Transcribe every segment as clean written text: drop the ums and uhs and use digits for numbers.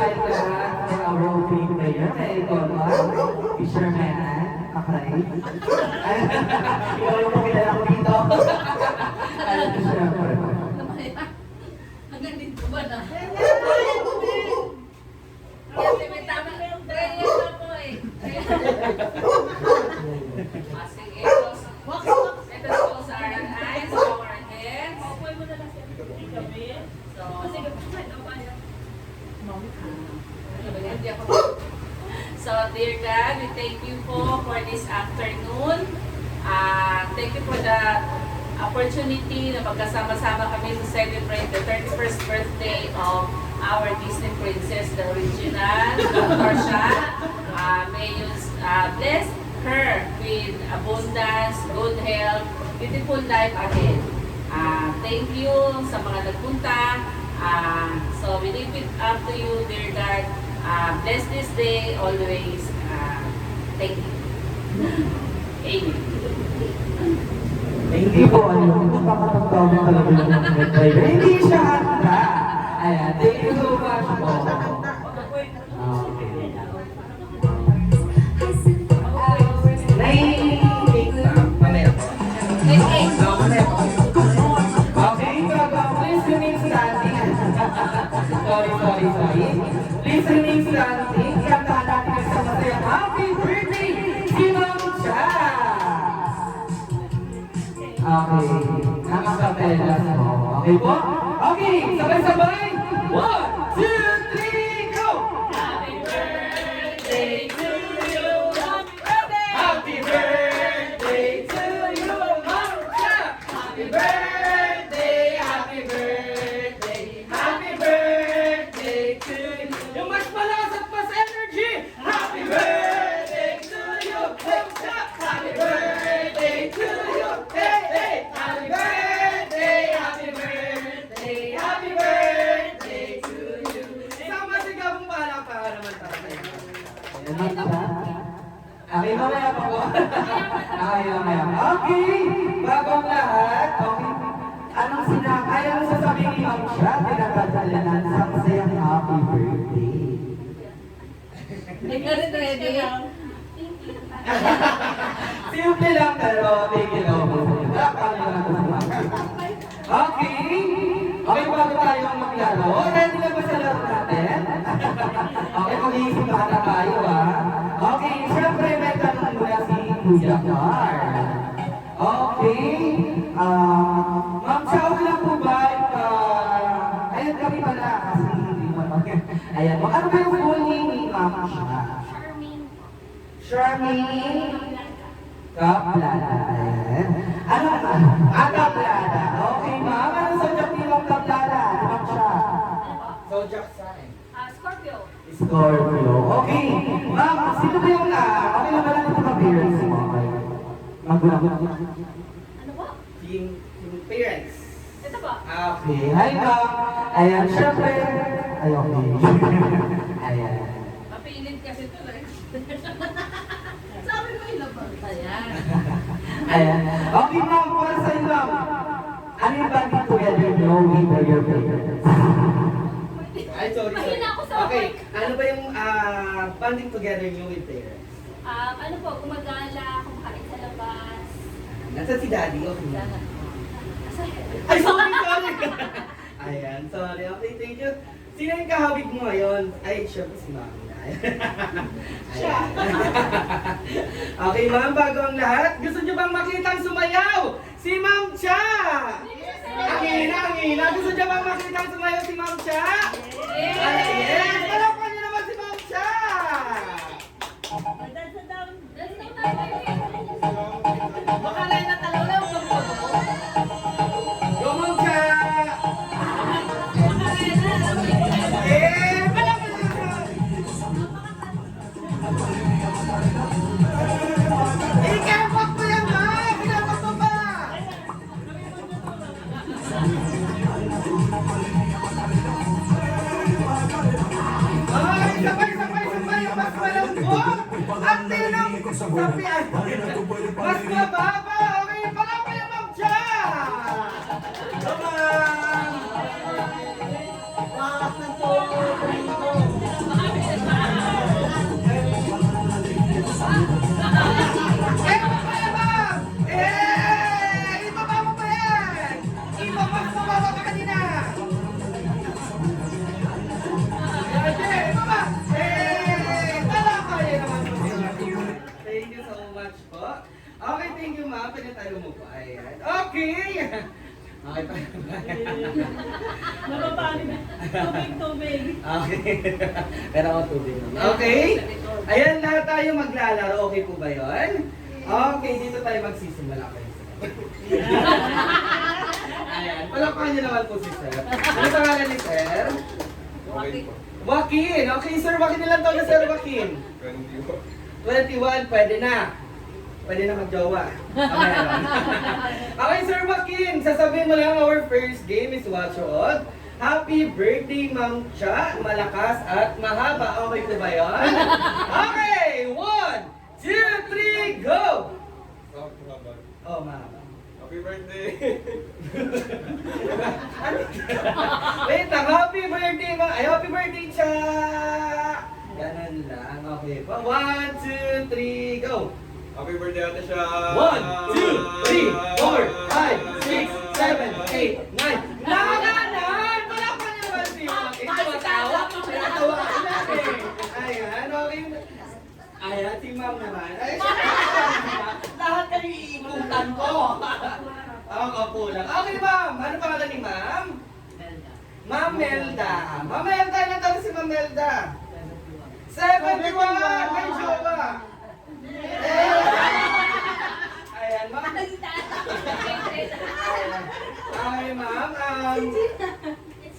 tayo lahat for our opening prayer. May Gorma, Fisherman, Makray. Ikaw yung kumilala ko dito. Alam ko siya. Hanggang dito ba na? Kasi may tama prayer na po eh. Sige, let us close our eyes, our heads. So, dear God, we thank you for this afternoon. Thank you for the opportunity na magkasama-sama kami to celebrate the 31st birthday of our Disney princess, the original, Portia. May you bless her with abundance, good health, beautiful life ahead. Thank you sa mga nagpunta. So we leave it up to you, dear God. Bless this day always. Thank you. Amen. Hindi po, nakakatagtaw na talaga yung mga driver. Hindi siya handa. Ayan, thank you so much po. Okay. Listening standing. Sorry. Listening standing. Kantahan natin sa masayang happy birthday, si Ma'am Cha. Okay. Nakakapelas mo. Okay po? Okay, sabay-sabay. 1, 2, 3, go! Happy birthday to you. Happy birthday to you, Ma'am Cha! Happy birthday, happy birthday, happy birthday to you. Yung mas malakas at mas energy. Happy birthday to you, Ma'am Cha! Happy birthday to you. Hey! Happy birthday, happy birthday, happy birthday to you. Sama sigaw mong bahala para naman tayo. Ayan, Ma'am Cha. Okay, mamaya pa po. Mamaya. Okay, bagong lahat. Okay. Anong sasabihin ni Ma'am Cha? Tinatadalanan sa masayang happy birthday. Hindi ka rin ready? Simple lang pero thank you daw po. Lakpan nyo lang po sa Ma'am Cha. Okay. Okay, bago tayo maglaro. Ready na ba sa laro natin? Okay, mag-iisip na tayo Okay, syempre may tanong muna si Kuya Carl. Okay. Ma'am Cha, okay lang po ba? Ayan kami pala kasi hindi mo Ayan, ano ba yung full name ni Ma'am Cha? Charmaine Kaplana. Ayan. Ano? Kaplana. Okay, ma'am. Ano sa joke ni Ma'am Kaplana? Ma'am Cha? Zodiac sign. Scorpio. Scorpio. Okay. Ma'am, sino ba yung okay na ba lang ito ka-parents mo? Magulang. Ano po? Yung parents. Ito po. Okay. Hi, ma'am. Ayan, syempre. Ay, okay. Ayan. Mapilit kasi ito eh. Sabi ko ilabang. Ayan. Ayan. Okay, ma'am. Para sa inyo, ma'am. Ano yung banding together nyo with your parents? Ay, sorry. Mahina ako sa Okay, work. ano ba yung bonding together niyo with parents? Ano po, gumagala, kumakain sa labas. Nasaan si daddy? Okay. Sana. Ay, sorry. Ayan, sorry. Okay, thank you. Sino yung kahawig mo ngayon? Ay, syempre si mami na. Ayan. Okay, ma'am, bago ang lahat, gusto niyo bang makitang sumayaw? Si Ma'am Cha! Ang hina. Gusto niyo bang makitang sumayaw si Ma'am Cha? Yes! Palakpan niyo naman si Ma'am Cha! Baka na natalaw Go, Ma'am Cha! Eh, palakpan niyo naman! Ikawak mo yan, ma'am! Ikawak mo ba? Ay, sabay! Yung mas malambot! Ang tinang sabi ay mas mababa! Okay, palakpan yung Ma'am Cha! Come on! Okay, thank you ma'am. Pwede tayo mo po. Ayan. Okay! Okay pa. Mababali na. Tubig. Okay. Pero ako tubig naman. Okay? Ayan, lahat tayo maglalaro. Okay po ba yun? Okay, dito tayo magsisimula kayo. Ayan, palakpakan niyo naman po si Sir. Ano pangalan ni Sir? Joaquin. Okay, Sir Joaquin, ilan taon na Sir Joaquin? 21, pwede na. Pwede na magjowa. Meron. Okay, Sir Joaquin, sasabihin mo lang our first game is what you ought. Happy birthday, Ma'am Cha. Malakas at mahaba. Okay po ba yun? Okay, 1, 2, 3, go! Oh, mahaba. Happy birthday! Wait lang, happy birthday, happy birthday, Cha! Ganun lang. Okay po. 1, 2, 3, go! Happy birthday, Ate Sha! 1, 2, 3, 4, 5, 6, 7, 8, 9. Nakakanan! Palakpan niyo naman si Joaquin. Tumatawa. Tinatawa ka natin. Ayan, okay. Ayan, si Ma'am naman. Ay, lahat kayo iikutan ko. Ang apo lang. Okay, Ma'am. Ano pangalan ni Ma'am? Ma'am Melda. Ma'am Melda, ilan taon si Ma'am Melda? 71! May jowa! Ayan, Ma'am. Ay, Ma'am.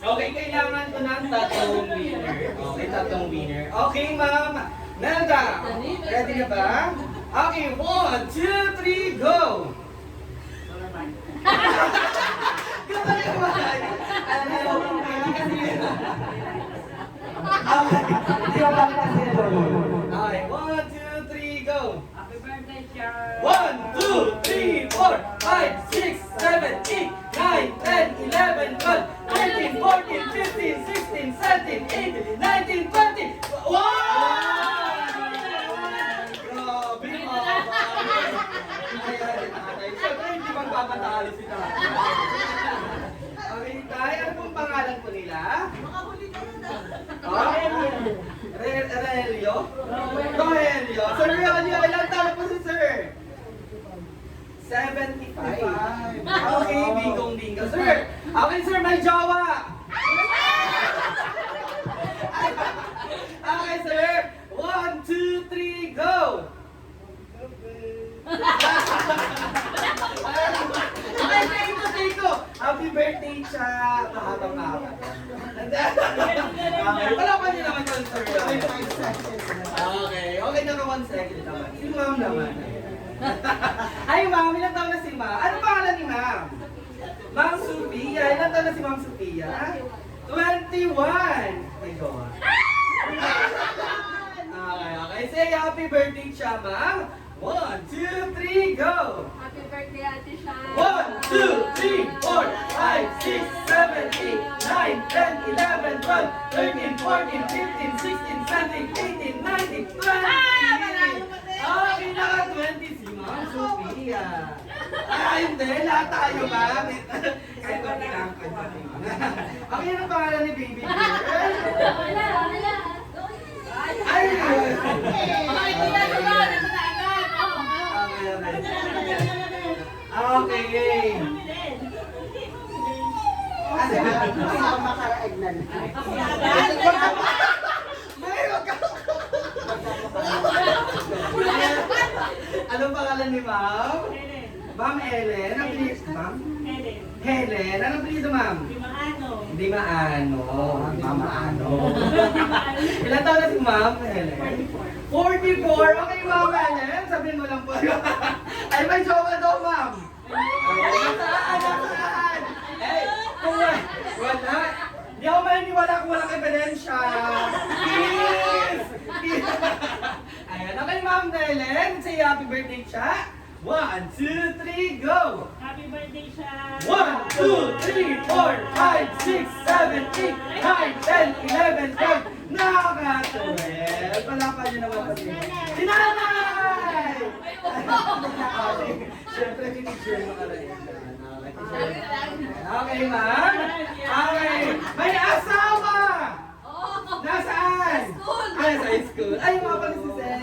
Okay, kailangan ko ng tatlong winner. Okay, tatlong winner. Okay, Ma'am. Melda, ready na ba? Okay, 1, 2, 3, go! Gabay ko ba? Ano, hindi kasi yun. Hindi ko bakit kasi ito. Okay, 1, 2, 3, go! Happy birthday, Char. 1, 2, 3, 4, 5, 6, 7, 8, 9, 10, 11, 12, 13, 14, 15, 16, 17, 18, 19, 20. Wow! Grabe, siyempre, hindi magpapatalo si tatay. Okay, tay, ano pong pangalan po nila? Relio? Rogelio. Sir Rogelio, ilang taon po si Sir? 75. Okay, bingong bingo. Sir, okay sir, may jowa. Okay sir, 1, 2, 3, go! Okay, take ko. Happy birthday siya. Mahabang mahaba. Okay, wala pa niyo naman yun, sir. Okay na 1 second naman. Si ma'am naman. Ay, ma'am, ilang taon na si ma'am? Ano pangalan ni ma'am? Ma'am Sophia. Ilang taon na si ma'am Sophia? 21. May jowa. Okay. Say happy birthday siya, ma'am. 1, 2, 3, go! Happy birthday, Ate Sha! 1, 2, 3, 4, 5, 6, 7, 8, 9, 10, 11, 12, 13, 14, 15, 16, 17, 18, 19, 20! Okay, naka-20 si Ma'am Sophia. Hindi, lahat tayo, ma'am. Kahit ba kinakain Okay, ano pangalan ni baby girl? Ay! Okay. Anong pangalan ni Ma'am? Ma'am Ellen. Ang bilis, Ma'am? Helen. Anong bilis, Ma'am? Hindi maano. Mamaano. Ilan taon na si Ma'am Helen? 44. Okay, Ma'am Helen. Sabihin mo lang po. Ay, may jowa daw, Ma'am. Nasaan? Eh, kung wala. Di ako maniniwala kung walang ebidensya. Please! Ayan. Okay, Ma'am Helen. Say happy birthday, Cha. 1, 2, 3, go! Happy birthday, Char. 1, 2, 3, 4, 5, 6, 7, 8, 9, 10, 11, 12. Nakaka-12. Palapan niyo naman kasi. Si Nanay! Siyempre, pinicture mo ka rin. Okay, ma'am? Okay. May asawa! Nasaan? School! Ay, sa school. Ay, mga pala si Sen.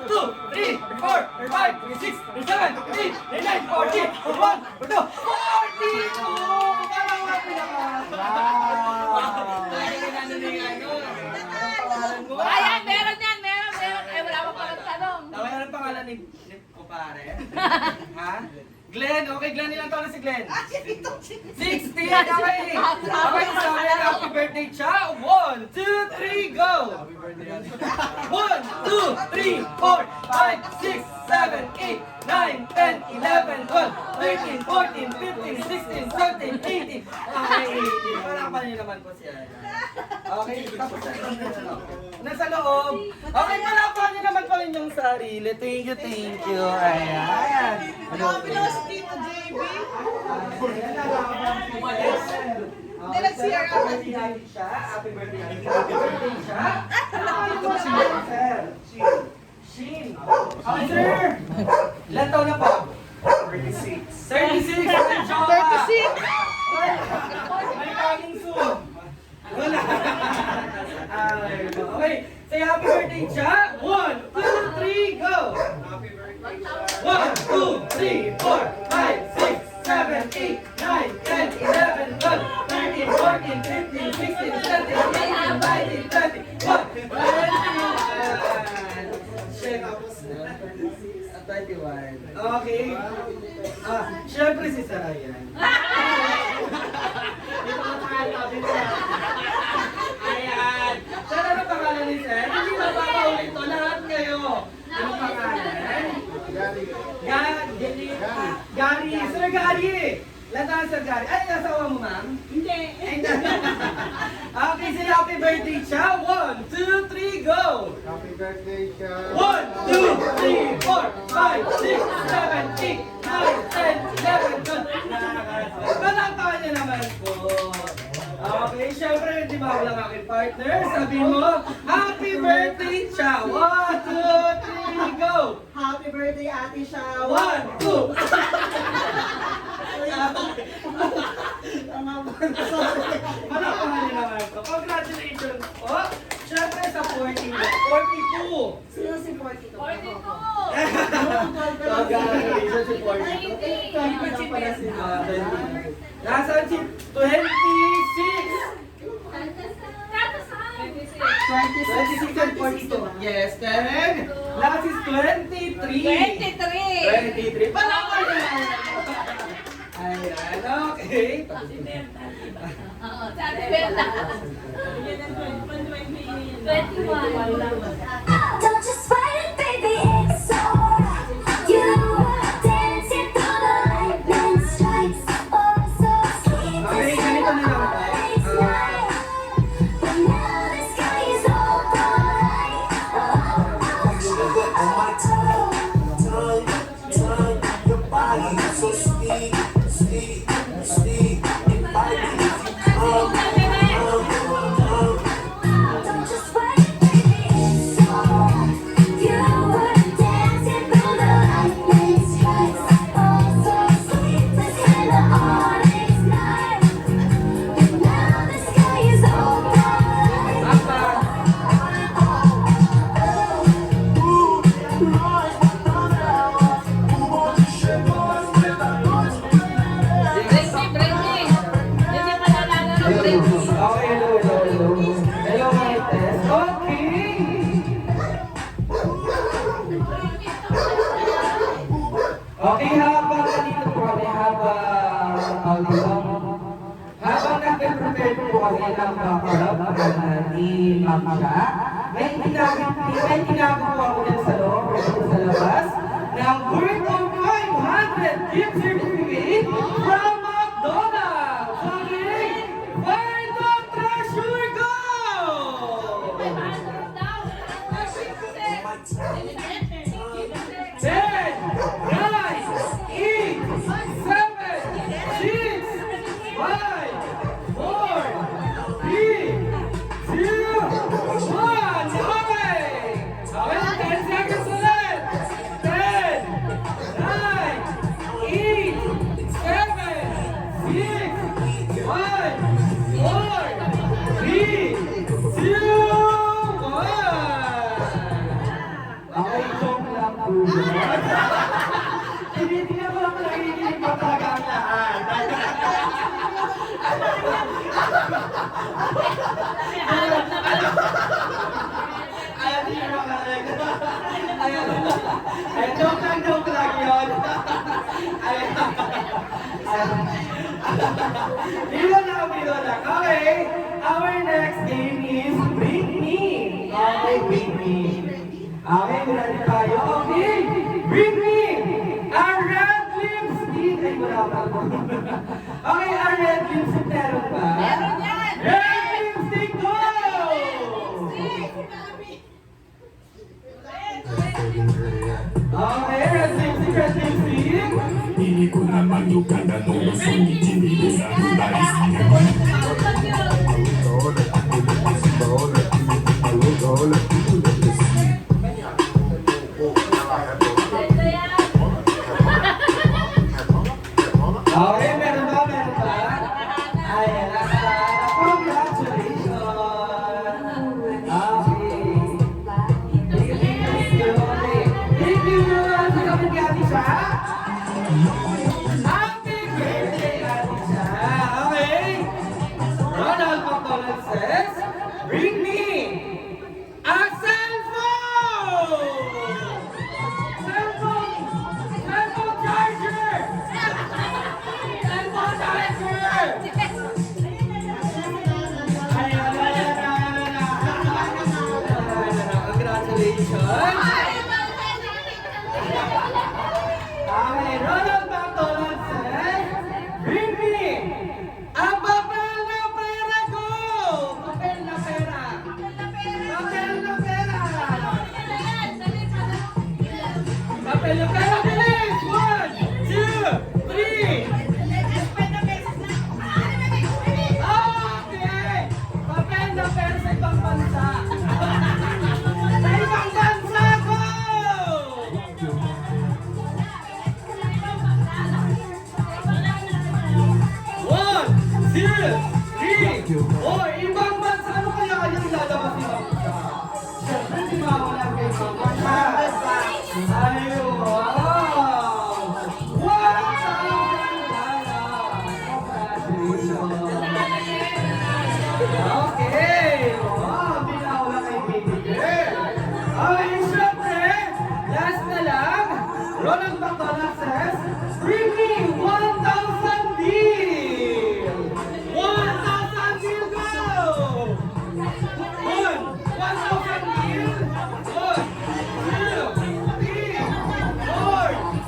2, 3, 4, 5, 6, 7, 8, 9, 40, 41, 42, 42! Kalawapin naman! Wow! pare? Ha? Glenn, okay, Glenn, ilang taon na si Glenn? 16! Okay! Okay, sorry, happy birthday, Cha! 1, 2, 3, go! 1, 2, 3, 4, 5, 6, 7, 8, 9, 10, 11, 12, 13, 14, 15, 16, 17, 18. Okay, 18. Parapan niyo naman po siya. Okay, tapos nasa loob. Okay, parapan niyo naman po rin yung sarili. Thank you. Ayan. Grabe naman si Tito JB. Umalis. Hindi, nag-CR ako. Happy birthday siya. Shin. Okay, sir. Ilan taon na po? 36. 36. 36. May coming soon. Wala. Okay. Say happy birthday, Cha. 1, 2, 3, go. Happy birthday, Cha. 1, 2, 3, 4, 5, 6, 7, 8, 9, 10, 11, 12, 13, 14, 15, 16, 17, 18, 19, 20, 21. Okay. Siyempre si Sarah yan. Ito ang pangalan niya. Ayan. Sir, ano pangalan ni Sir? Hindi na papaulit to. Lahat kayo. Ano pangalan? Gary. Sir Gary. Lahat Sir Gary. Ay, nasawa mo, ma'am? Hindi. Okay, sila happy birthday siya. 1, 2, 3, go! Happy birthday, siya. 1, 2, 3, 4, 5, 6, 7, 8, 9, 10, 11, 12. Palakpakan niya naman po. Okay, syempre, di ba walang aking partner? Sabi mo, happy birthday siya. 1, 2, 3, go! Happy birthday, Ate Shaw! 1, 2. Palakpakan niya naman po. Congratulations po. Syempre sa 42. Sino si 42? 42! Congratulations si 42. Nasaan si 26? 26 and 42. Yes, Karen. Last is 23. 23. Palakpakan niya naman. Ayan, okay. Oo, sa Ate Berta. 21. Don't just fight it, baby, it's alright. You were dancing through the lightning strikes. Oh, so sweet to Okay, see ganito na the lang lights tayo. night. But now the sky is all bright. On my tongue, your body is so sweet, inviting if you come. Don't just fight it, baby, it's alright. You were dancing through the lightning strikes. Oh, so sweet to see the onyx night. But now the sky is all bright. Britney! Hindi pa nalala ng Britney. Okay, hello. Hello, Marites. Okay. Okay, habang nandito po kami, habang nag-prepare po kami ng bakalap ni Ma'am Cha, may ginagawa ko dyan sa loob, sa labas, ng worth of 500 gift certificate from McDonald's! Okay? Find the treasure, go! 10, 9, 8, 7, 6, 5, 4, 3, 2, 1, okay! Okay, 10 seconds ulit! 10, 9, 8, 7, 6, our next game is Bring Me. Okay, Bring Me. Okay, ready tayo? Okay, Bring Me. Our red lipstick. Ay, wala pa ako. Okay, our red lipstick meron ba? Meron yan! Red lipstick, go! Okay, red lipstick, red lipstick. Hindi ko naman yung ganda nung sunod, hindi ko sa nais. Okay, meron ba? Meron ba? Ayan, nasa. Congratulations! Okay. Thank you, sa kapit Ate Cha. Happy birthday, Ate Cha. Okay. Ronald McDonald says, bring me a cellphone! Cellphone charger! Cellphone charger! Ayan, congratulations! Okay, Ronald McDonald says, bring me a papel na pera ko! Papel na pera! Papel na pera! Papel na pera, bilis! 1, 2, 3! Okay! Papel na pera sa ibang bansa! Sa ibang bansa ko! 1, 2, 3! Oh, ibang bansa! Ano kaya kayang lalabas ibang bansa? Siyempre, di mawala kayo ibang bansa. Ay, wow! Okay! Wow, di nawala kay baby girl. Okay, siyempre, last na lang, Ronald McDonald says, bring me 1,000 deal! 1,000 deal, go! 1,000 deal! 1, 2, 3, 4,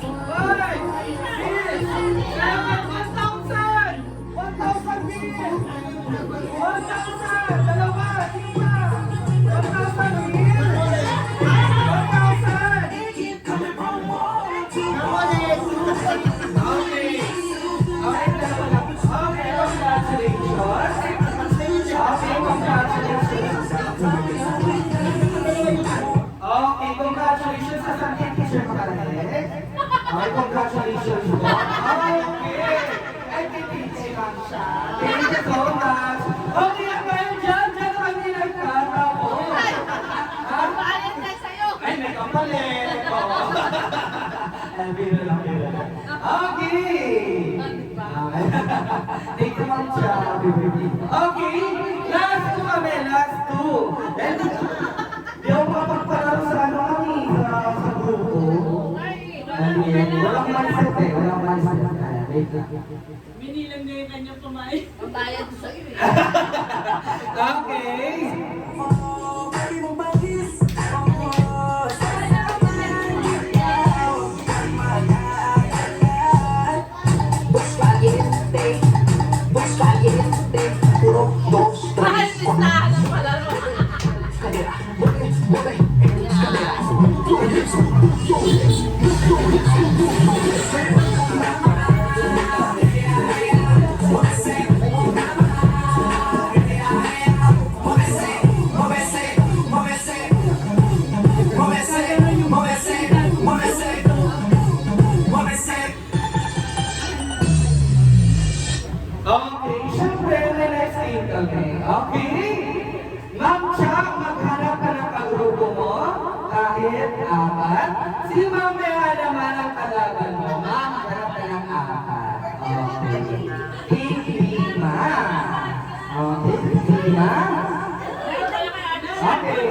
5, 6, 7, 1,000! 1,000 deal! 1,000! Dalawa! Tingna! 1,000 deal! 1,000! Okay. Okay, dalawa lang. Okay, congratulations. Okay, congratulations. Okay, congratulations sa Sunday Teacher Karen. Okay, congratulations po. Okay. Ay, tititay lang siya. Thank you so much. Okay, ang kayo dyan kami nagtatapos. Ha? Ay, may kapalit. Oo. Ay, biro lang, biro lang. Okay. Thank you, Ma'am Cha. Okay, last two kami, last two. Dahil di ako makapagpalaro sa ano kami, sa grupo. Walang mindset eh, walang mindset. Wait lang. Minilang niya yung kanyang pamain. Pambayad sa iyo eh. Okay. Mahal listahan ng palaro. Okay, syempre, may next game kami. Okay? Ma'am Cha, maghanap ka ng kagrupo mo, kahit apat. Si mamaya naman ang kalaban mo, ma'am, maghanap ka ng apat. Okay. Lima. Okay, lima. Okay.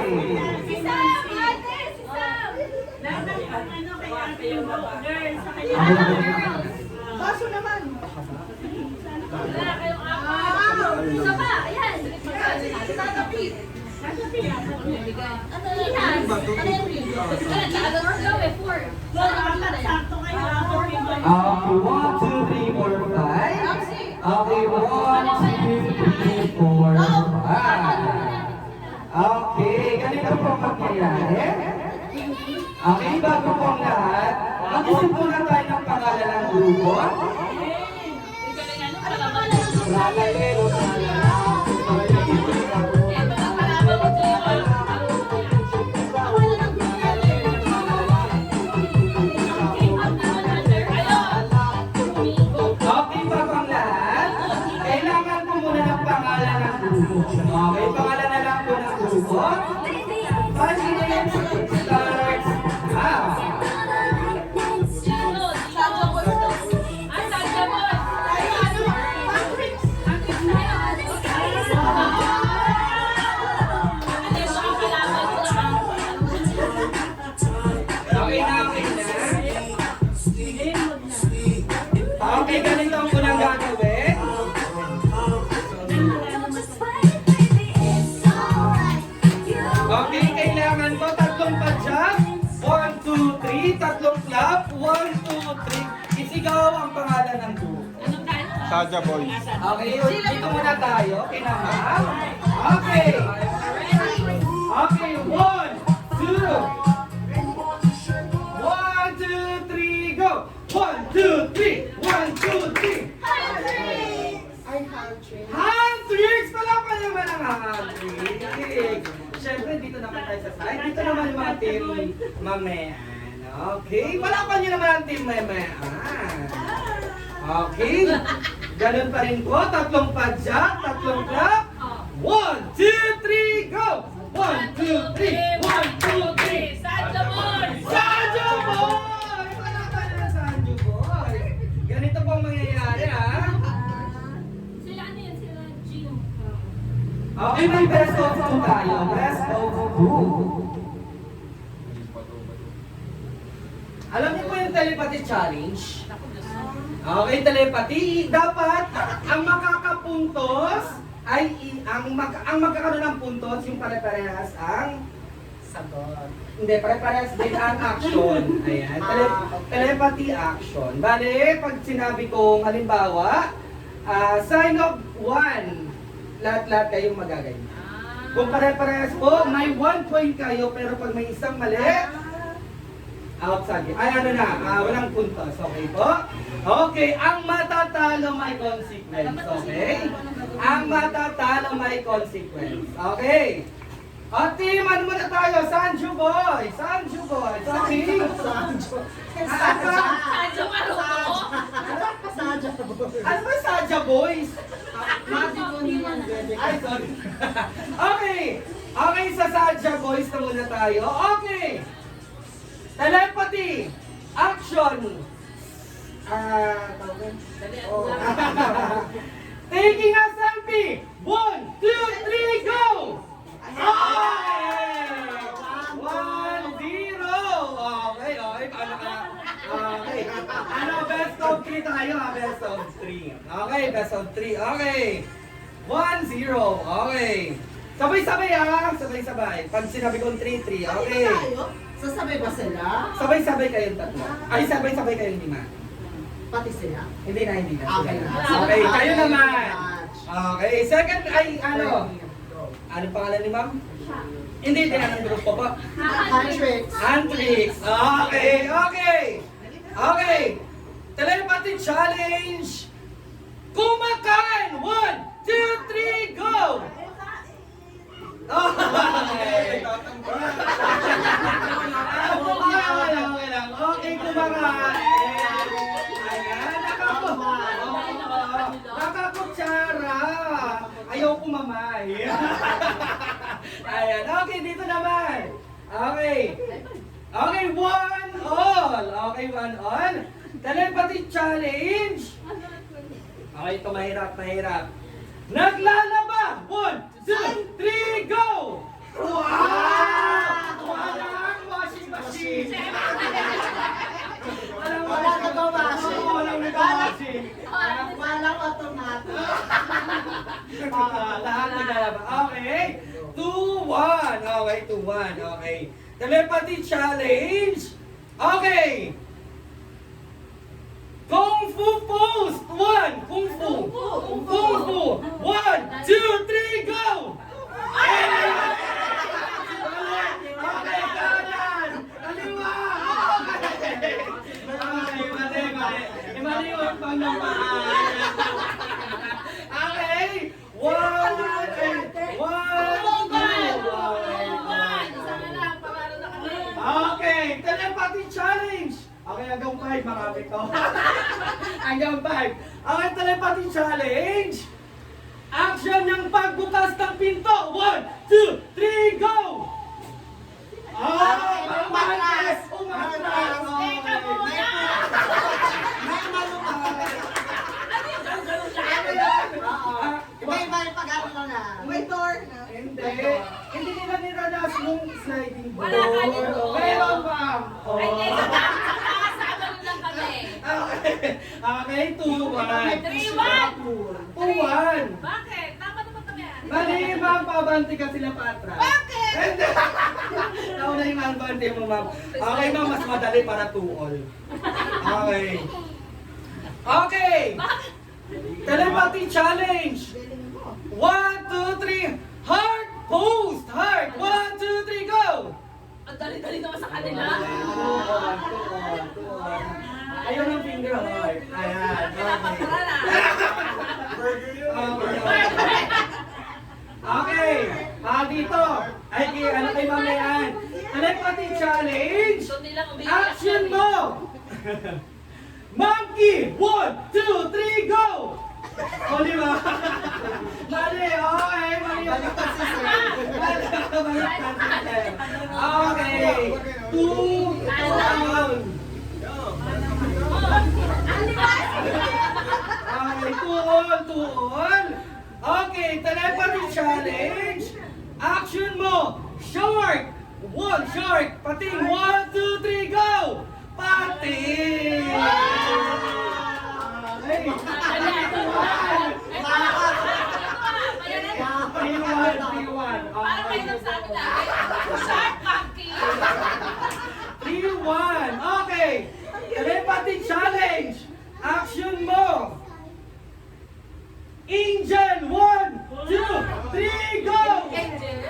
Si Sam! Ate! Si Sam! Dapat ang ano kay ate yung mga girls sa kanya. Baso naman. Wala kayong apat. Isa pa! Ayan! Okay, 1, 2, 3, 4, 5. Okay, 1, 2, 3, 4, 5. Okay, ganito po ang mangyayari. Okay, bago po ang lahat, mag-isip muna tayo ng pangalan ng grupo. Okay, bago ang lahat, kailangan po muna ng pangalan ng grupo. Okay, pangalan na lang po ng grupo. 5 minutes starts now. Okay na, okay na. Okay, ganito ang unang gagawin. Okay, kailangan mo tatlong padyak. 1, 2, 3, tatlong clap. 1, 2, 3. Isigaw ang pangalan ng grupo. Saja Boys. Okay, dito muna tayo. Okay na, ma'am? Okay. Okay, 1, 2. 1, 2, 3, go! 1, 2, 3! 1, 2, 3! Handtricks! Pala pa naman ang handtricks! Siyempre, dito naman tayo sa side. Dito naman yung mga team mamean. Okay, palapan nyo naman ang team mamean. Okay, ganun pa rin po. Tatlong padyak, tatlong clap. 1, 2, 3, go! 1, 2, 3! 1, 2, 3! Sanjo Boy! Palapan nyo ng Sanjo Boy! Ganito po ang mangyayari, ha? Okay, may best of 2 tayo. Best of 2. Alam niyo po yung telepathy challenge? Okay, telepathy. Dapat ang makakapuntos ay ang magkakaroon ng puntos yung pare-parehas ang sagot. Hindi, pare-parehas din ang action. Ayan, telepathy action. Bale, pag sinabi kong halimbawa, sign of 1. Lahat-lahat kayong magaganyan. Kung pare-parehas po, may 1 point kayo, pero pag may isang mali, outside. Ay, ano na, walang puntos. Okay po? Okay, ang matatalo may consequence. Okay? Ang matatalo may consequence. Okay? O team, ano muna tayo? Sanjo Boy! Sanjo Boy! Okay? Ano ba Saja Boys? Ay, sorry. Okay. Okay, sa Saja Boys na muna tayo. Okay. Telepathy. Action. Taking a selfie. 1, 2, 3, go! Okay. 1-0. Okay, okay. Paano ka? Okay. Ano, best of 3 tayo ha? Best of 3. Okay, best of 3. Okay. 1-0. Okay. Sabay-sabay ha. Sabay-sabay. Pag sinabi kong 3-3. Okay. Sasabay ba sila? Sabay-sabay kayong tatlo. Ay, sabay-sabay kayong 5. Pati sila? Hindi na, hindi na. Okay na. Okay, kayo naman. Okay, second, ay, ano? Ano pangalan ni ma'am? Hindi, din ang grupo po. Handtricks. Handtricks. Okay, okay. Okay. Telepathy challenge. Kumakain. 1, 2, 3, go! Okay. Okay lang. Okay, kumakain. Ayan, nakakutsara. Ayaw kumamay. Ayan, okay, dito naman. Okay. Okay, 1 all. Okay, 1 all. Telepathy challenge. Okay, ito mahirap. Naglalaba. 1, 2, 3, go! Wow! Walang washing machine. Walang nagwawashing. Walang nagwawashing. Walang automatic. Lahat naglalaba. Okay. 2-1. Okay. Okay, 2-1. Okay. Telepathy challenge. Okay. Kung Fu pose. 1. Kung Fu. Kung Fu. 1, 2, 3, go! Okay, kanan. Kaliwa. Okay. Okay, mali yung pangnamaan. Okay. 1, 2. Okay, telepathy challenge. Okay, hanggang 5, marami to. Hanggang 5. Okay, telepathy challenge. Action ng pagbukas ng pinto. 1, 2, 3, go! Umatras! Umatras! May may pag-ano na. May door na. Hindi. Hindi nila niranas yung sliding door. Wala ka dito. Meron, ma'am. Ay, hindi. Sa ganun lang kami. Okay, 2-1. 3-1. 2-1. Bakit? Tama naman kami. Mali, ma'am. Pabanti ka sila patras. Bakit? Hindi. Nauna yung manbante mo, ma'am. Okay, ma'am. Mas madali para 2-all. Okay. Okay. Telepathy challenge. 1, 2, 3. Heart pose. Heart. 1, 2, 3, go. Ang dali-dali naman sa kanila. 2-all. Ayaw ng finger heart. Ayan. Okay. Dito. Ay, ano kay ma'am na yan? Telepathy challenge. Gusto nilang umiiyak. Action mo! Monkey! 1, 2, 3, go! O, di ba? Mali, okay. Mali yung baliktad si Sir. Baliktad si Sir. Okay. 2 down. Okay, 2 all. Okay, telepathy challenge. Action mo! Shark! 1, shark! Pating! 1, 2, 3, go! Pating! Okay. 3-1. Parang kayo nagsabi lagi. Shark monkey. 3-1. Okay. Telepathy challenge. Action mo. Angel. 1, 2, 3, go! Angel.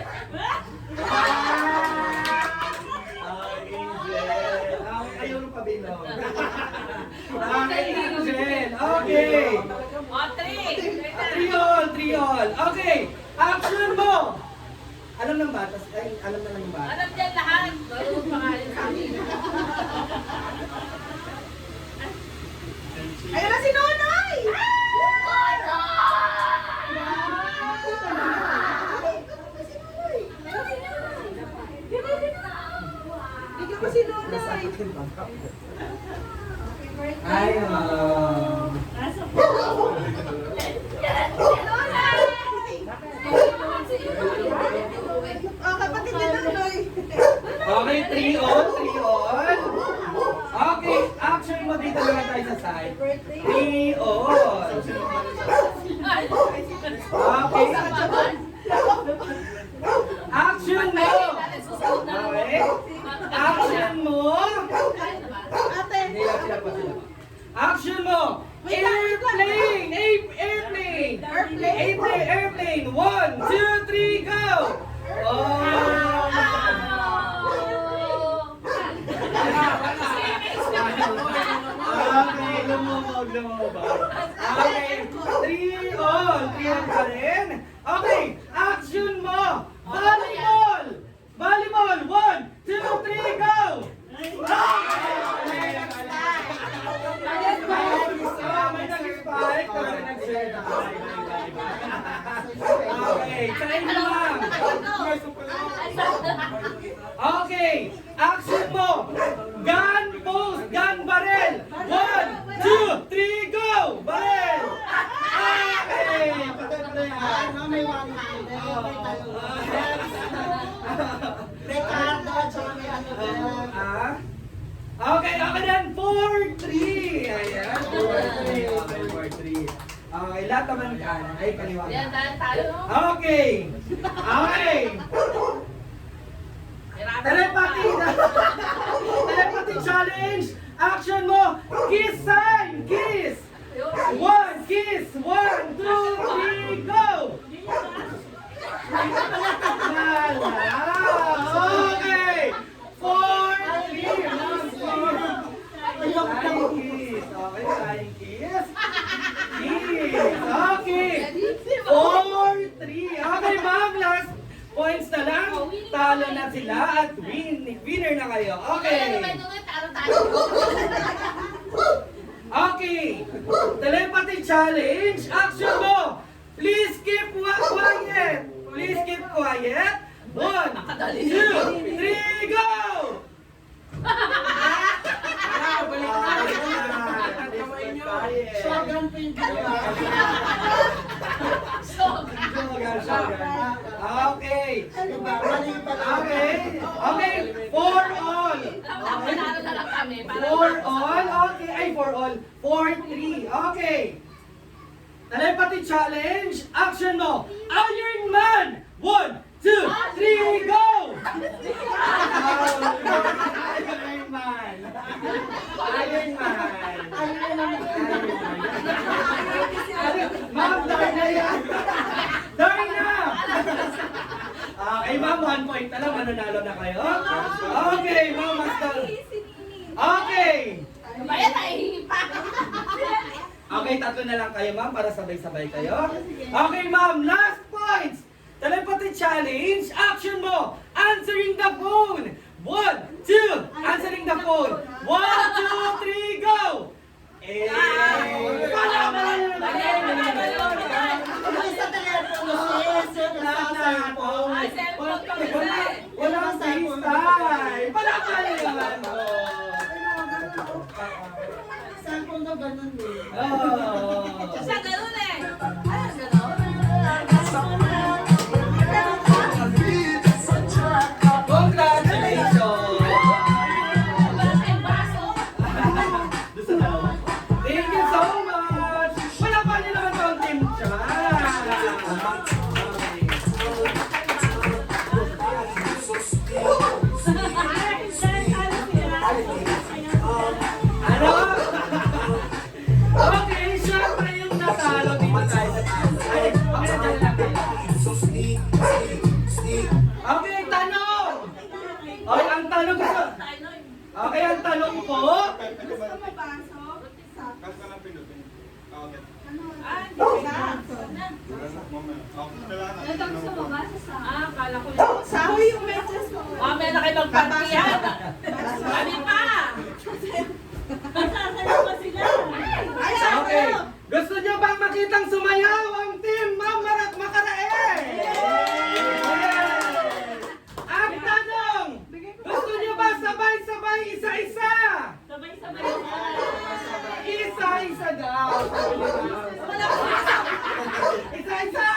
Ayaw nung pabilog. Okay, Angel. Okay. O, 3. 3 all. Okay. Action mo. Alam ng bata? Ay, alam na ng bata. Alam niyan lahat. Marunong pangalan sa akin. Ayun na si Nonoy! Bigyan mo si Nonoy! Ay, Oh, kapatid ni Nonoy! Okay, 3 all. Okay, action mo dito naman tayo sa side. 3 all. Okay. Action mo. Okay. Action mo. Ate! Hindi lang sila pa sila. Action mo. Airplane. Airplane. 1, 2, 3, go. Okay, lumubog. Okay, 3 all pa rin. Okay, action mo. Volleyball. 1, 2, 3, go. May nag-spike. Okay, try mo lang. Okay, action mo. Gun pose, gun barrel. 1, 2, 3, go. Barrel. Okay. May one-handed. Ricardo, tsaka may ano din. Okay, then 4-3. Ayan, 4-3. Okay, 4-3. Okay, lahat naman kanan. Ay, kaliwa. Yan, tayo. Okay. Okay. Kiss sign! Kiss! One, kiss! 1, 2, 3, go! Okay! 4, 3, flying kiss. Okay, flying kiss. Kiss. Okay. 4, 3. Okay, ma'am, last points na lang. Talo na sila at winner na kayo. Okay. Okay. Telepathy challenge. Action mo. Please keep quiet. Please keep quiet. 1, 2, 3, go! Shogun finger. Okay. Mali pala. Okay. Okay. For all. Panalo na lang kami. For all. Okay. Ay, for all. For 3. Okay. Telepathy challenge. Action mo. Iron Man. 1, 2, 3, go! Iron Man. Iron Man. Ma'am, Darna yan. Darna! Okay, ma'am, 1 point na lang. Mananalo na kayo. Okay, ma'am, master. Okay. Bayan na ihipa. Okay, 3 na lang kayo, ma'am, para sabay-sabay kayo. Okay, ma'am, last points. Telepathy challenge. Action mo. Answering the phone. 1, 2. Answering the phone. 1, 2, 3, go! Eh, Ay, sa telepono, sis. Ay, cellphone ko kasi. Walang FaceTime. Palakay naman mo. Cellphone daw ganun eh. Oh. Siya ganun eh. Congratulations! Ang baso. Thank you so much! Wala pa niyo naman tong team siya. Ano? Okay, syempre yung natalo dito tayo sa ay, pakinggan lang kayo. Okay, tanong! Okay, ang tanong ko. Okay, ang tanong ko. Basta lang pinutin. Okay. Kala ko yun. Sahoy yung medyas mo. Mamaya na kayo magpantiyan. Kami pa. Ay, Okay. Gusto niyo bang makitang sumayaw ang team Ma'am Makarae? Ang tanong, gusto niyo ba sabay-sabay isa-isa? Isa-isa daw. Isa-isa.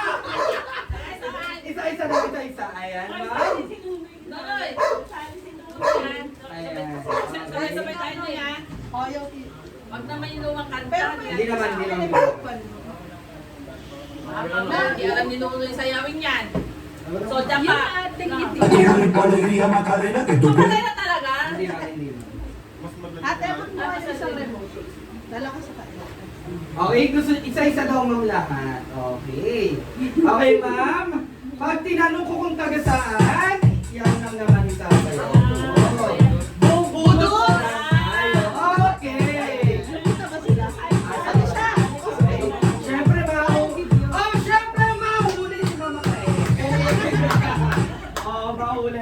Isa-isa daw, isa-isa. Ayan, ma'am. Noy. Ayan. Sabay-sabay tayo na yan. Wag naman yung lumang kanta. Hindi naman. Hindi alam ni Nuno yung sayawin yan. So, dapa. Dígale con alegría Macarena que tú Kapatay na talaga. Hindi naman. Mas madali. Ate, ako mo kayo sa remote. Dala ko sa kanya. Okay, gusto isa-isa daw ma'am lahat. Okay. Okay, ma'am. Pag tinanong ko kung taga saan, yan lang naman yung sasayaw. Bubudo! Okay. Ano siya? Siyempre, mahuli si Mama Kae. Oh, mahuli.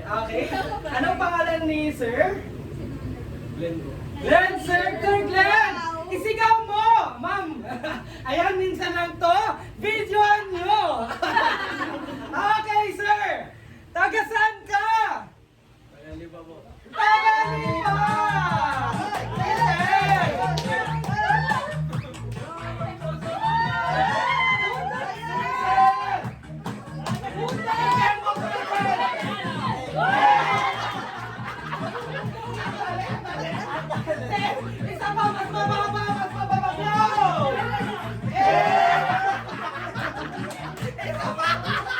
Okay. Anong pangalan ni Sir? Glenn, Sir Glenn! Isigaw mo, ma'am! Ayan, minsan lang to. Videoan nyo! Okay, sir! Taga saan ka? Tagaliba po. Tagaliba! Isa pa, mas mababa! Go! Isa pa!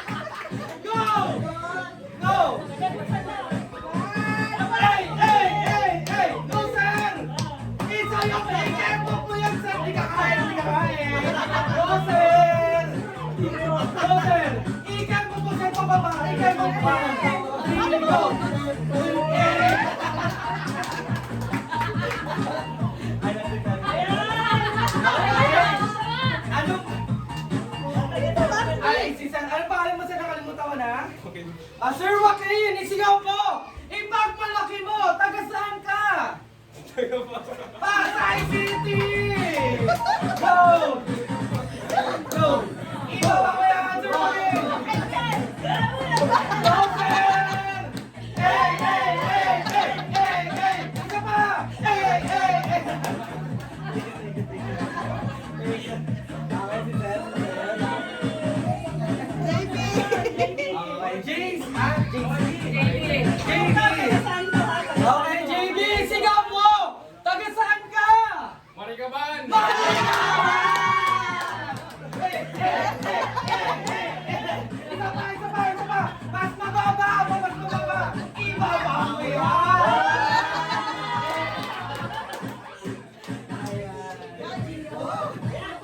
pababa. Ikaw mo. 1, 2, 3, go. Ano? Ay, si San, ano pangalan mo sa nakalimutan ko na? Okay. Sir Joaquin, isigaw mo! Ipagmalaki mo! Taga saan ka? Pasay City! Go! Go! Ibaba mo yan, Sir Joaquin! Go, sir! Hey, hey, hey, hey, hey, hey! Isa pa! Hey, hey, hey, hey! Okay, si Sir. Okay, James! JB! Okay, JB! Sigaw mo! Taga saan ka? Marikaban! Isa pa! Mas mababa! Ibaba mo yan!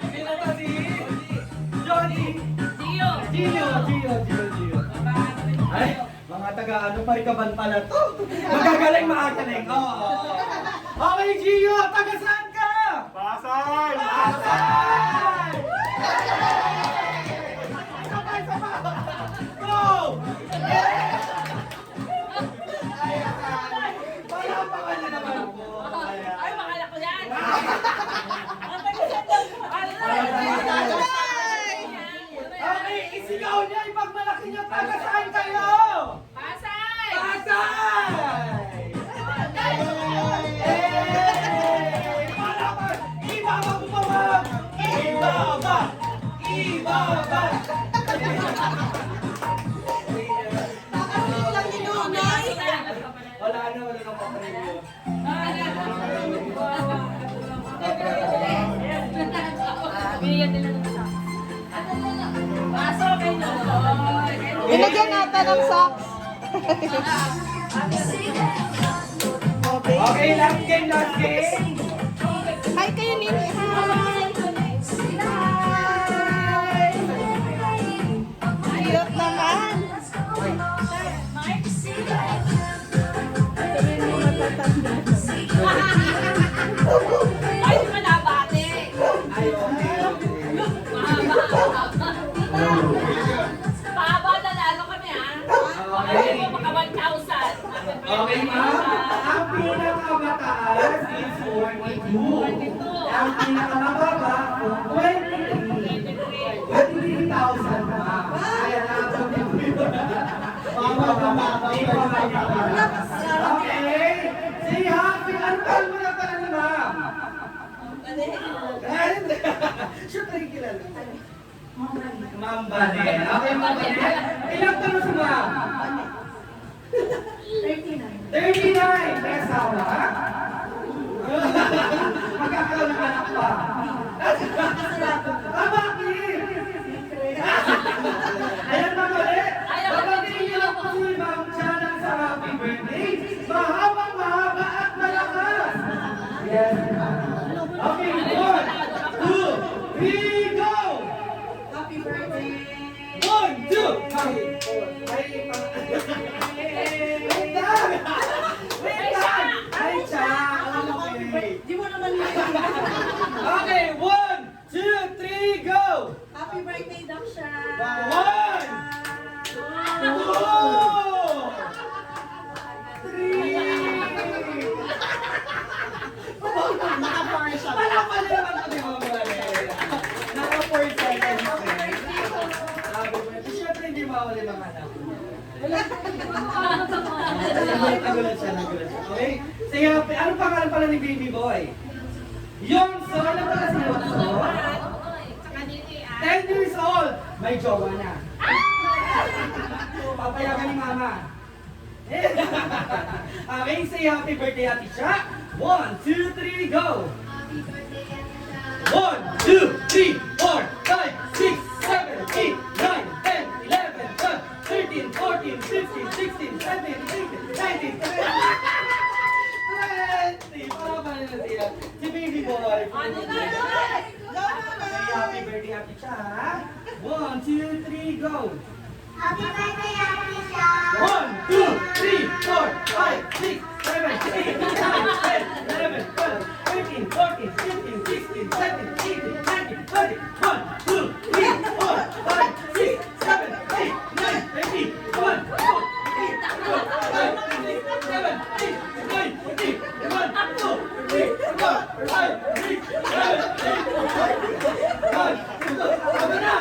Sino ba si? Johnny? Gio. Ay, mga taga ano Marikaban pala to. Magagaling. Oo. Okay, Gio, taga saan ka? Pasay! Pasay! Isa pa. Go! Palapakan na naman po. Ay, makala ko yan. Okay, isigaw niya, ipagmalaki niyo, taga saan kayo? Pasay! Pasay! Palapakan! Ibaba mo pa ba? Ibaba! Wala na paparilyo. Bigyan nila ng isa. Pasok kayo. Binigyan natin ng socks. Okay, last game. Hi kayo, Nini. Cute naman. Ay, di ba nabate? Ay, okay. Pahaba na lalo kami, ha? Okay. Hindi mo maka 1,000. Okay, ma'am. Ang pinakamataas is 42. Ang pinakamababa, 23. 23,000, ma'am. Kaya na-abot yung Okay. Si Happy, ano pa mo na pala ni ma'am? Siya tayo kilala. Ma'am Bane. Okay, Ma'am Bane. Ilang tanong si ma'am? 39. May asawa? Magkakaroon ng anak pa. Bakit? Ayan na mali. Babatiin niyo lang po si Ma'am Chana sa happy birthday. Mahaba at malakas. Yes, ma'am. Okay, 1, 2, 3, go! Happy birthday. 1, 2, 3, 4. Wait lang! Ay, siya! Di mo naman Okay, 1, 2, 3, go! Happy birthday, Daksha. 1, 2, 3. Palapan na naman kami mga mga naka 4 seconds. Happy birthday. Siyempre hindi mawala ng anak. Nagulat siya. Okay? Sige, ano pangalan pala ni baby boy? Yonso, ano pala si Yonso? Saka dito, 10 years old! May jowa na. Papayagan ni mama. Okay, say happy birthday, Ate Cha. 1, 2, 3, go! 1, 2, 3, 4, 5, 6, 7, 8, 9, 10, 11, 12, 13, 14, 15, 16, 17, 18, 19, 20. Para pa nila siya. Si baby boy. Say happy birthday, Ate Cha. 1, 2, 3, go! Happy birthday, ready, 1, 2, 3, 4, 5, 6, 7, 8, 9, 10, 1, 2, 3, 4, 5, 6, 7, 8, 9, 10, 1, 2, 3, tama na!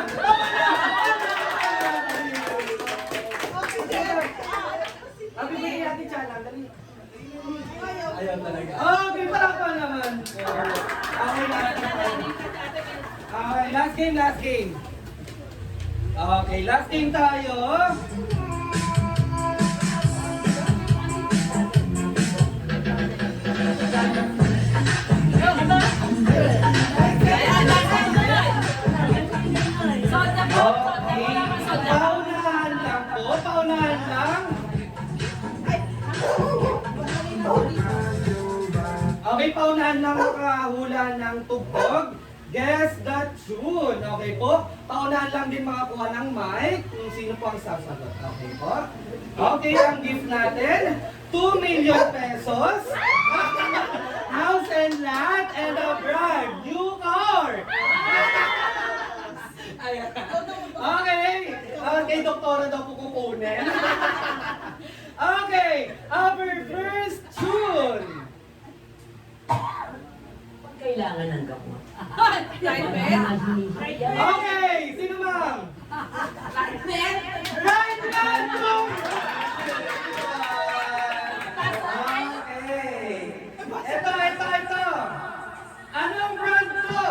Happy birthday, Ate Chana. Dali. Ayaw talaga. Okay, palakpan naman. Okay, last game. Last game. Okay, last game tayo. Okay, paunahan lang po. Paunahan lang. Okay, paunahan lang makahula ng tugtog. Guess the tune. Okay po. Paunahan lang din makakuha ng mic kung sino po ang sasagot. Okay po. Okay, ang gift natin, 2 million pesos. House and lot and a brand new car. Ayan. Okay. Okay, doktora daw po kukunin. Okay, our first tune. Kailangan ng gamot. Okay, sino ma'am? Right man po! Okay. Ito. Anong brand to?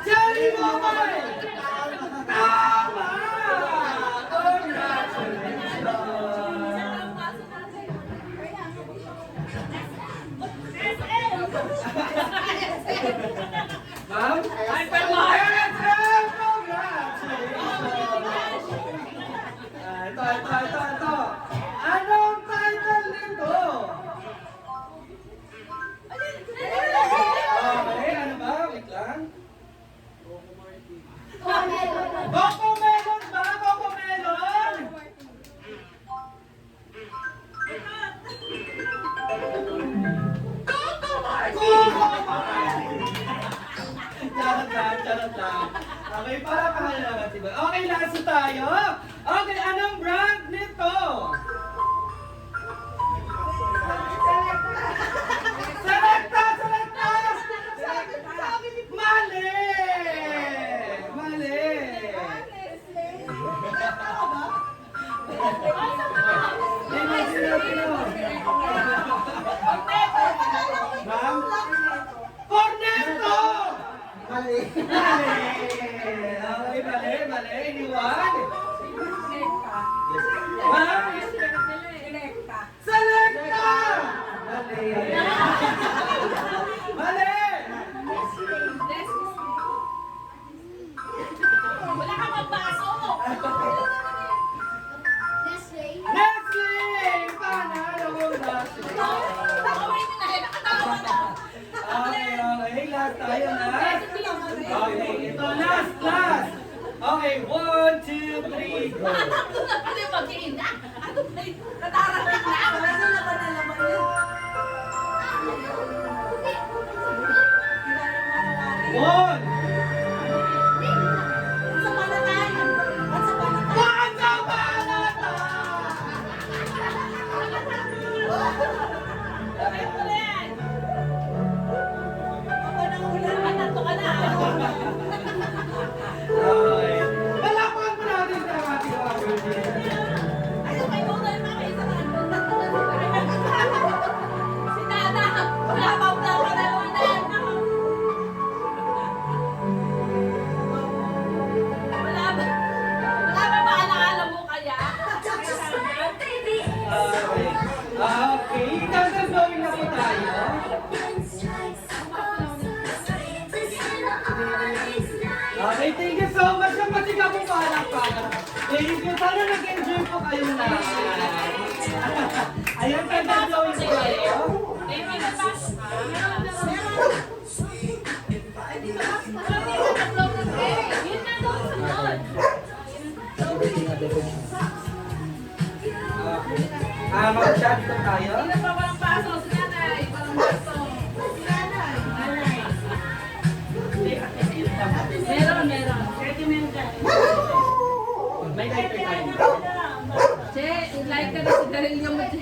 Cherry Mobile! Tama! Congratulations! Ma'am? Hypermarket! Congratulations! Ito. Anong title nito? Okay, ano ba? Wait lang. Coco Melon ba? Coco Melon? Charot lang. Okay, para naman si Boy. Okay, last tayo. Okay, anong brand nito? Selecta! Mali! Ma'am? Cornetto! Mali. Okay, mali. Iniwan. Ma'am? Selecta! Mali. Wala kang magbaso! Nestle! Panalo mo Nestle. Okay. Last tayo na. Okay, ito last. Okay, 1, 2, 3, go. Ano yung mag-iin na? Ano ba yun? Natarating na! Ano na ba nalaman yun? 1. Sa pananayan. Sa pananayan. Once upon a Okay. Palakpakan po natin sa ating mga birthday. Ayun, may mga makita ka. Si Dada, wala pa ako na panalunan. Wala ba alaala mo kaya? Okay, gagawin na po tayo. Okay, thank you so much. Ang masigaw po palakpakan. Thank you. Sana nag-enjoy po kayo na. Ayun, gagawin po kayo. Baby, nabas. Yun na daw sunod. Mag-chat po tayo. Sino pa walang paso? Si nanay. Walang paso. Si nanay. Galing yung mati.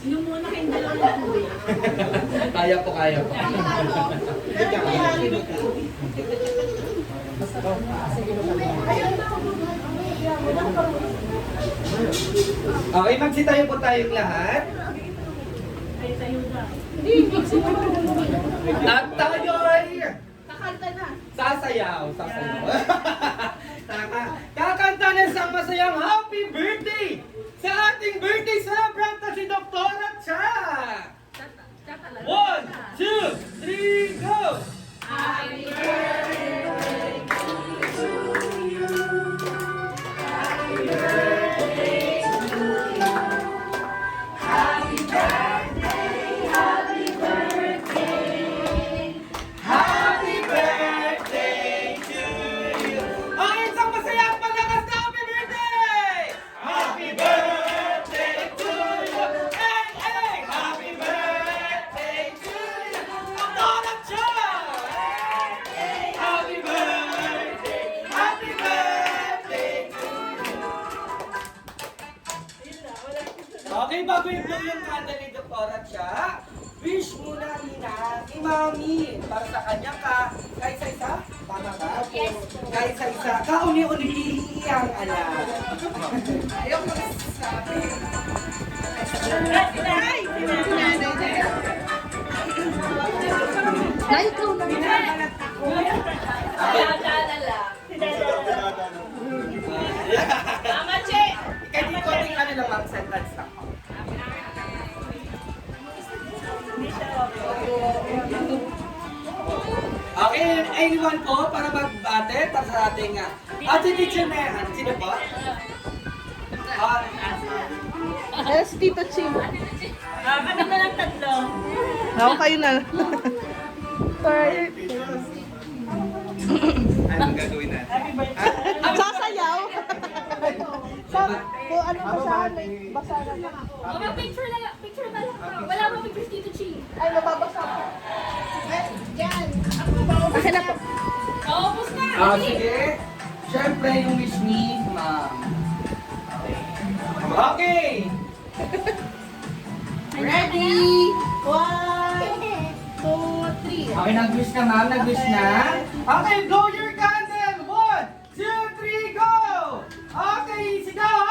Inom muna kayong dalawa ng tubig. Kaya po, kaya po. Okay, magsitayo po tayong lahat. Ay, tayo na. At tayo'y Kakanta na. sasayaw. Tama. Kakanta ng isang masayang happy birthday sa ating birthday celebrant na si Dr. Cha. 1, 2, 3, go! Happy birthday to you. Happy birthday to you. Happy birthday, happy birthday. Happy birthday to you! Ang isang masayang palakas na happy birthday! Happy birthday to you! Hey! Happy birthday to you! Dr. Cha! Happy birthday! Happy birthday to you! Okay, bago yung candle ni Dr. Cha, wish muna ni Mami para sa kanya kahit sa isa, tama ba? Yes. Kahit sa isa, kauni-uni ang anak. Ayaw ko sabi. Dada lang. Mama Che! Kahit yung konting ano lang, ma'am, sentence lang. Okay, anyone po para magbate para sa ating si Teacher Mehan. Sino po? Si Tito Ching. Kami na lang tatlo. Ako kayo na. Anong gagawin natin? Sasayaw. Ano basahan? Basahan na. Mama, picture na lang. Picture na lang. Wala mo picture dito, Chi. Ay, mababasa ko. Kasi na po. Naubos na. Sige. Siyempre, yung wish ni ma'am. Okay. Ready? 1, 2, 3. Okay, nag-wish na ma'am, nag-wish na. Okay, blow your candle. 1, 2, 3, go! Okay, sigaw!